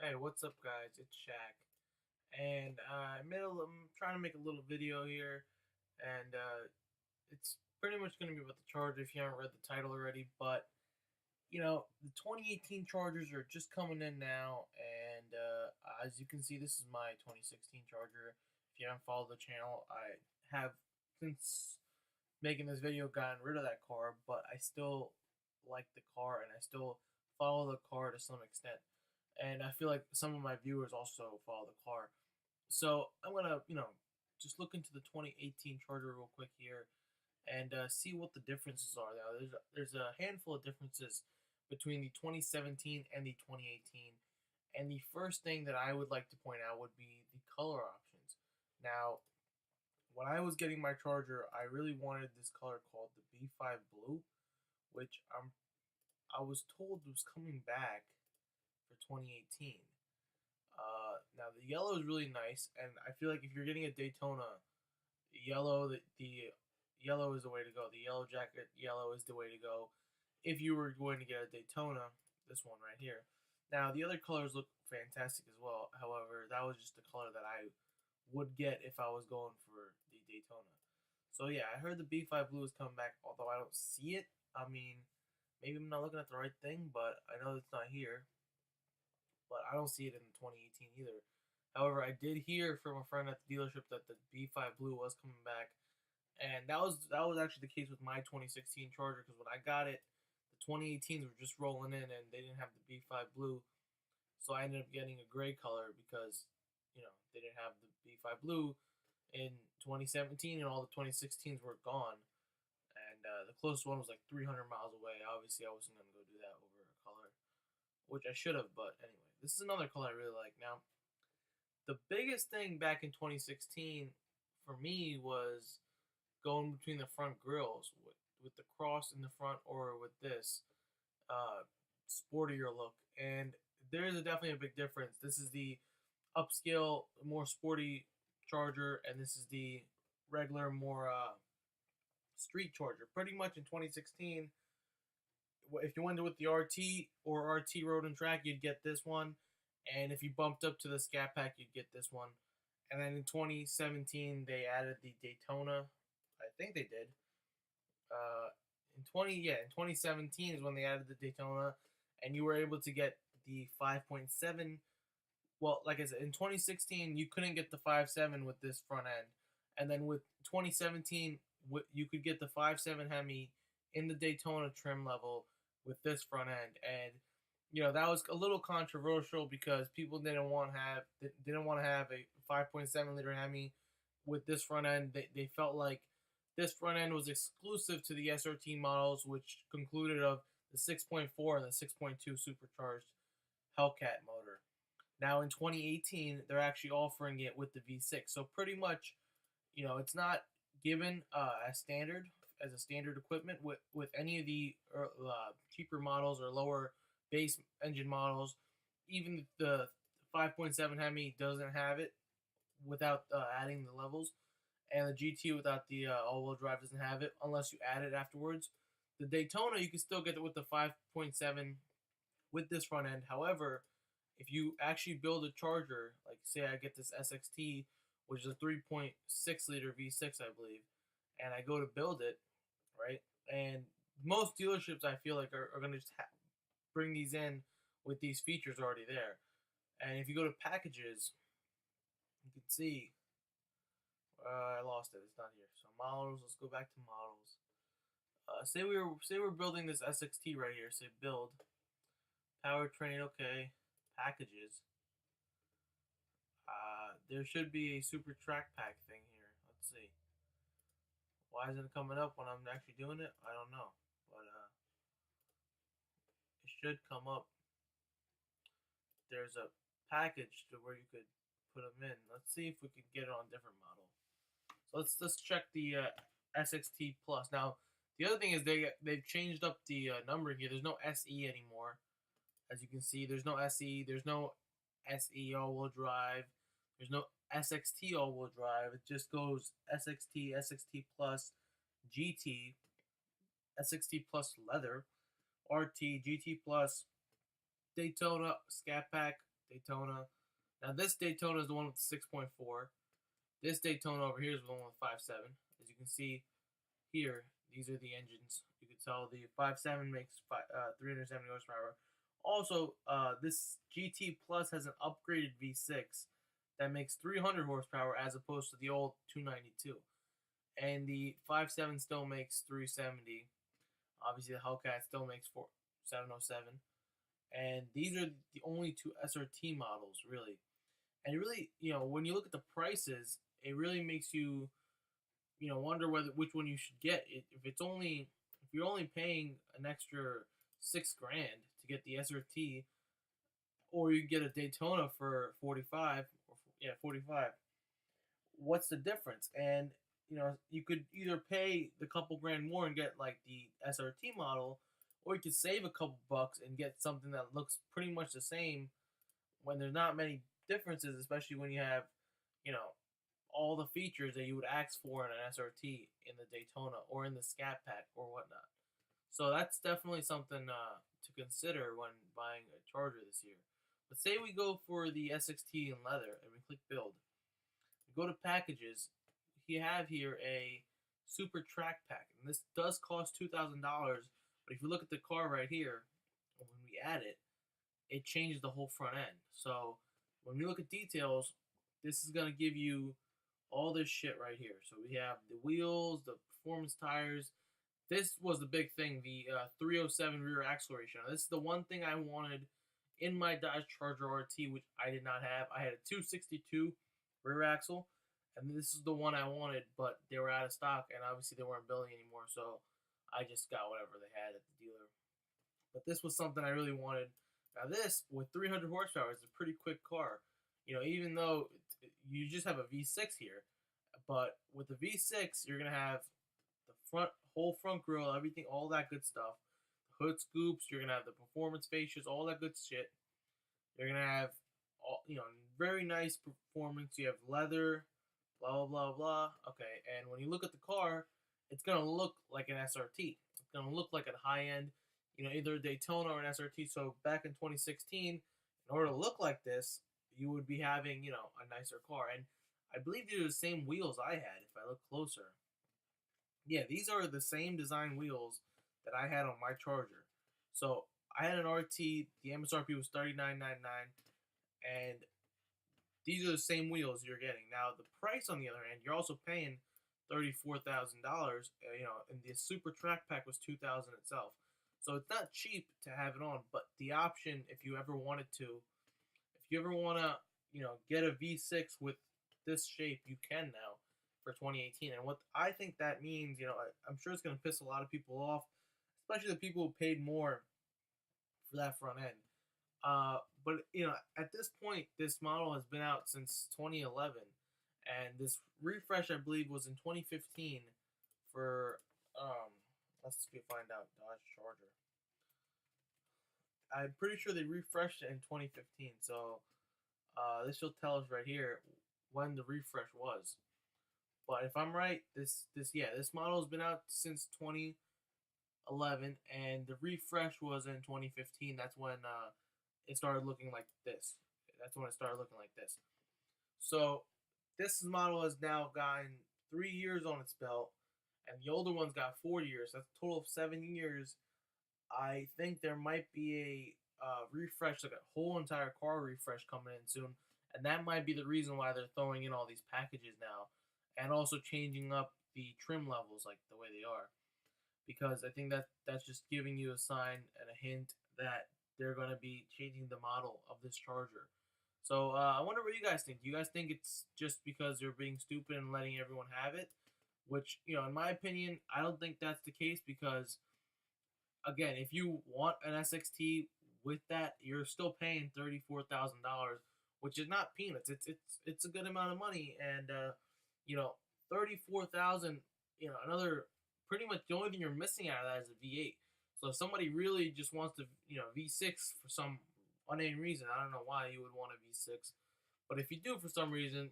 Hey, what's up, guys? It's Shaq, and I'm trying to make a little video here, and it's pretty much going to be about the Charger. If you haven't read the title already, but the 2018 Chargers are just coming in now, and as you can see, this is my 2016 Charger. If you haven't followed the channel, I have since making this video gotten rid of that car, but I still like the car, and I still follow the car to some extent, and I feel like some of my viewers also follow the car. So I'm gonna, just look into the 2018 Charger real quick here and see what the differences are. Now, there's a handful of differences between the 2017 and the 2018, and the first thing that I would like to point out would be the color options. Now, when I was getting my Charger, I really wanted this color called the B5 Blue, which I was told was coming back for 2018. Now the yellow is really nice, and I feel like if you're getting a Daytona, the yellow is the way to go. The yellow jacket yellow is the way to go. If you were going to get a Daytona, this one right here. Now the other colors look fantastic as well. However, that was just the color that I would get if I was going for the Daytona. So yeah, I heard the B5 Blue is coming back, although I don't see it. I mean, maybe I'm not looking at the right thing, but I know it's not here, but I don't see it in 2018 either. However, I did hear from a friend at the dealership that the B5 Blue was coming back, and that was actually the case with my 2016 Charger, because when I got it, the 2018s were just rolling in and they didn't have the B5 Blue, so I ended up getting a gray color because they didn't have the B5 Blue in 2017, and all the 2016s were gone. And the closest one was like 300 miles away. Obviously, I wasn't gonna go do that over a color, which I should have. But anyway, this is another color I really like. Now, the biggest thing back in 2016 for me was going between the front grills with the cross in the front or with this uh, sportier look. And there is definitely a big difference. This is the upscale, more sporty Charger, and this is the regular, more street Charger. Pretty much in 2016, if you went with the RT or RT Road and Track, you'd get this one. And if you bumped up to the Scat Pack, you'd get this one. And then in 2017, they added the Daytona. I think they did. In 2017 is when they added the Daytona, and you were able to get the 5.7. Well, like I said, in 2016 you couldn't get the 5.7 with this front end, and then with 2017 you could get the 5.7 Hemi in the Daytona trim level with this front end, and that was a little controversial because people didn't want to have a 5.7 liter Hemi with this front end. They felt like this front end was exclusive to the SRT models, which concluded of the 6.4 and the 6.2 supercharged Hellcat motor. Now in 2018, they're actually offering it with the V6. So pretty much, it's not given as a standard equipment with any of the cheaper models or lower base engine models. Even the 5.7 Hemi doesn't have it without adding the levels, and the GT without the all-wheel drive doesn't have it unless you add it afterwards. The Daytona, you can still get it with the 5.7 with this front end. However, if you actually build a Charger, like say I get this SXT, which is a 3.6 liter V6, I believe, and I go to build it, right? And most dealerships, I feel like, are going to just bring these in with these features already there. And if you go to packages, you can see I lost it. It's not here. So models. Let's go back to models. Say we're building this SXT right here. Say build powertrain. Okay, packages. There should be a super track pack thing here. Let's see. Why isn't it coming up when I'm actually doing it? I don't know, but it should come up. There's a package to where you could put them in. Let's see if we can get it on a different model. So let's check the SXT Plus. Now, the other thing is they've changed up the numbering here. There's no SE anymore. As you can see, there's no SE. There's no SE all-wheel drive. There's no SXT all-wheel drive. It just goes SXT, SXT Plus, GT, SXT Plus Leather, RT, GT Plus, Daytona, Scat Pack, Daytona. Now this Daytona is the one with the 6.4. This Daytona over here is the one with 5.7. As you can see here, these are the engines. You can tell the 5.7 makes 370 horsepower. Also, this GT Plus has an upgraded V6 that makes 300 horsepower as opposed to the old 292. And the 5.7 still makes 370. Obviously, the Hellcat still makes 707. And these are the only two SRT models, really. And really, when you look at the prices, it really makes you, wonder which one you should get. If you're only paying an extra $6,000 to get the SRT, or you get a Daytona for 45, 45. What's the difference? And you could either pay the couple grand more and get like the SRT model, or you could save a couple bucks and get something that looks pretty much the same when there's not many differences, especially when you have, all the features that you would ask for in an SRT in the Daytona or in the Scat Pack or whatnot. So that's definitely something to consider when buying a Charger this year. But say we go for the SXT in leather and we click build. We go to packages. We have here a Super Track Pack, and this does cost $2,000. But if you look at the car right here, when we add it, it changes the whole front end. So when we look at details, this is going to give you all this shit right here. So we have the wheels, the performance tires. This was the big thing, the 307 rear axle ratio. Now, this is the one thing I wanted in my Dodge Charger RT, which I did not have. I had a 262 rear axle, and this is the one I wanted, but they were out of stock, and obviously they weren't building anymore, so I just got whatever they had at the dealer. But this was something I really wanted. Now this, with 300 horsepower, is a pretty quick car. Even though you just have a V6 here, but with the V6, you're going to have the whole front grille, everything, all that good stuff. The hood scoops, you're going to have the performance fascias, all that good shit. You're going to have, very nice performance. You have leather, blah, blah, blah, blah. Okay, and when you look at the car, it's going to look like an SRT. It's going to look like a high-end, either a Daytona or an SRT. So back in 2016, in order to look like this, you would be having, a nicer car. And I believe these are the same wheels I had, if I look closer. Yeah, these are the same design wheels that I had on my Charger. So I had an RT, the MSRP was $39.99, and these are the same wheels you're getting. Now, the price, on the other hand, you're also paying $34,000. And the Super Track Pack was $2,000 itself. So it's not cheap to have it on, but the option, if you ever wanted to, if you ever want to, get a V6 with this shape, you can now for 2018. And what I think that means, I'm sure it's going to piss a lot of people off, especially the people who paid more for that front end. But at this point, this model has been out since 2011, and this refresh, I believe, was in 2015 for let's find out, Dodge Charger. I'm pretty sure they refreshed it in 2015, so this will tell us right here when the refresh was. But if I'm right, this model has been out since 2011, and the refresh was in 2015. That's when it started looking like this. That's when it started looking like this. So this model has now gotten 3 years on its belt, and the older one's got 4 years. That's a total of 7 years. I think there might be a refresh, like a whole entire car refresh coming in soon, and that might be the reason why they're throwing in all these packages now, and also changing up the trim levels like the way they are, because I think that's just giving you a sign and a hint that they're going to be changing the model of this Charger. So I wonder what you guys think. Do you guys think it's just because they're being stupid and letting everyone have it? Which, in my opinion, I don't think that's the case, because again, if you want an SXT with that, you're still paying $34,000, which is not peanuts. It's a good amount of money, and $34,000. Another pretty much the only thing you're missing out of that is a V8. So if somebody really just wants to, V6 for some unnamed reason, I don't know why you would want a V6, but if you do for some reason,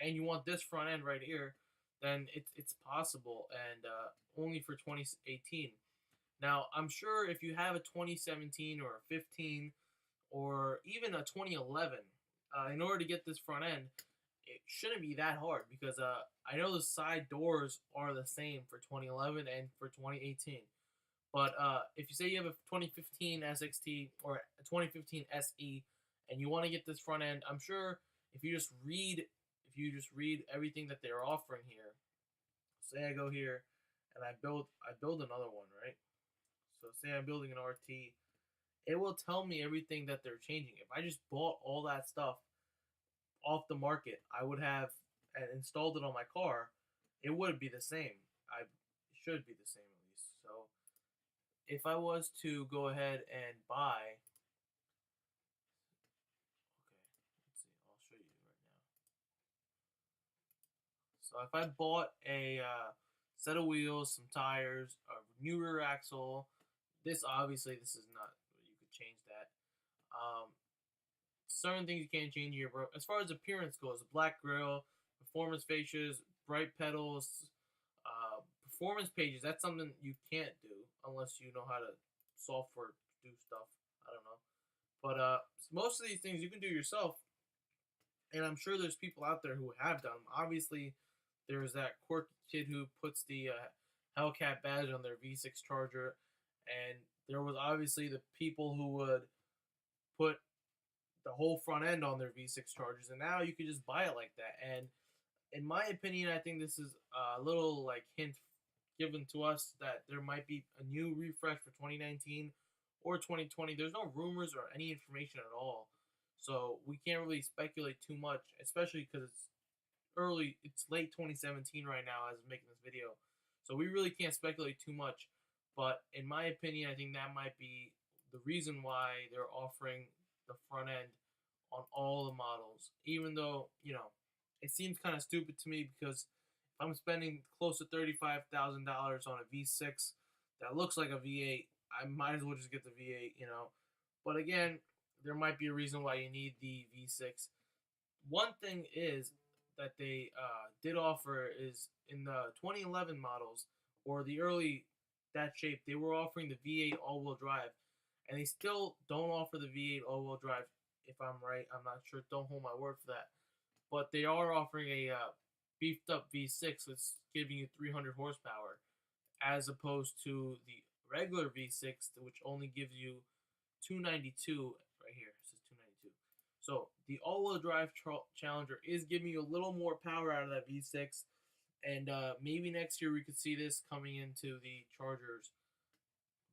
and you want this front end right here, then it's possible, and only for 2018. Now, I'm sure if you have a 2017 or a 15 or even a 2011, in order to get this front end, it shouldn't be that hard because I know the side doors are the same for 2011 and for 2018. But if you say you have a 2015 SXT or a 2015 SE and you want to get this front end, I'm sure if you just read everything that they're offering here. Say I go here and I build another one, right? So say I'm building an RT, it will tell me everything that they're changing. If I just bought all that stuff off the market, I would have and installed it on my car, it would be the same. It should be the same at least. So if I was to go ahead and buy, okay, let's see, I'll show you right now. So if I bought a set of wheels, some tires, a new rear axle, this obviously this is not, you could change that. Certain things you can't change here, bro. As far as appearance goes, a black grille, performance fascias, bright pedals, performance pages. That's something you can't do unless you know how to software do stuff. I don't know, but most of these things you can do yourself, and I'm sure there's people out there who have done them. Obviously, there's that quirky kid who puts the Hellcat badge on their V6 Charger, and there was obviously the people who would put the whole front end on their V6 Chargers, and now you could just buy it like that. And in my opinion, I think this is a little like hint given to us that there might be a new refresh for 2019 or 2020. There's no rumors or any information at all, so we can't really speculate too much, especially because it's late 2017 right now as I'm making this video, so we really can't speculate too much. But in my opinion, I think that might be the reason why they're offering the front end on all the models, even though it seems kind of stupid to me because if I'm spending close to $35,000 on a V6 that looks like a V8, I might as well just get the V8, But again, there might be a reason why you need the V6. One thing is that they did offer is in the 2011 models or the early that shape, they were offering the V8 all-wheel drive, and they still don't offer the V8 all-wheel drive. If I'm right, I'm not sure. Don't hold my word for that. But they are offering a beefed up V6 that's giving you 300 horsepower, as opposed to the regular V6, which only gives you 292 right here. It says 292. So the all-wheel drive Challenger is giving you a little more power out of that V6, and maybe next year we could see this coming into the Chargers.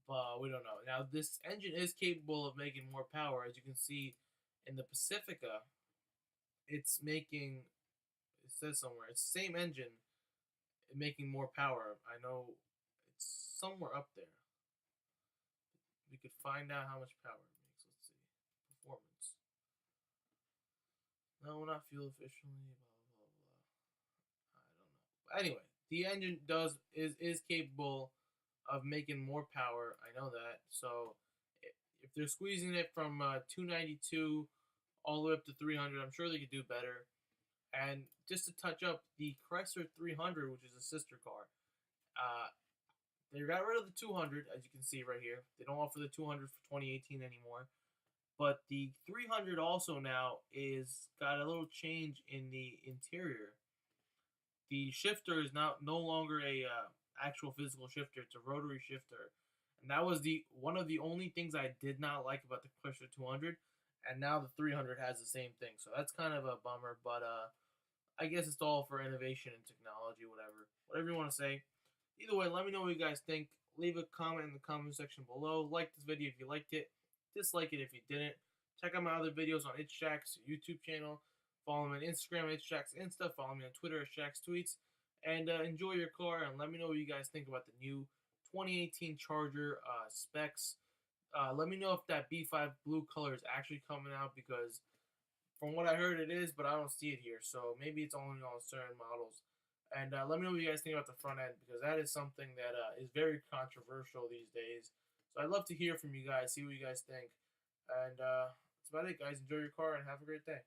But we don't know. Now this engine is capable of making more power, as you can see in the Pacifica. It's making, it says somewhere, it's the same engine making more power. I know it's somewhere up there. We could find out how much power it makes. Let's see. Performance. No, not fuel efficiently. Blah blah blah. I don't know. But anyway, the engine is capable of making more power. I know that. So if they're squeezing it from 292 all the way up to 300, I'm sure they could do better. And just to touch up, the Chrysler 300, which is a sister car, they got rid of the 200, as you can see right here. They don't offer the 200 for 2018 anymore. But the 300 also now is got a little change in the interior. The shifter is now no longer a actual physical shifter; it's a rotary shifter, and that was the one of the only things I did not like about the Chrysler 200. And now the 300 has the same thing, so that's kind of a bummer. But I guess it's all for innovation and technology, whatever you want to say. Either way, let me know what you guys think. Leave a comment in the comment section below. Like this video if you liked it. Dislike it if you didn't. Check out my other videos on ItchJack's YouTube channel. Follow me on Instagram, ItchJack's Insta. Follow me on Twitter, Shack's Tweets. And enjoy your car, and let me know what you guys think about the new 2018 Charger specs. Let me know if that B5 blue color is actually coming out, because from what I heard it is, but I don't see it here. So maybe it's only on certain models. And let me know what you guys think about the front end, because that is something that is very controversial these days. So I'd love to hear from you guys, see what you guys think. And that's about it, guys. Enjoy your car and have a great day.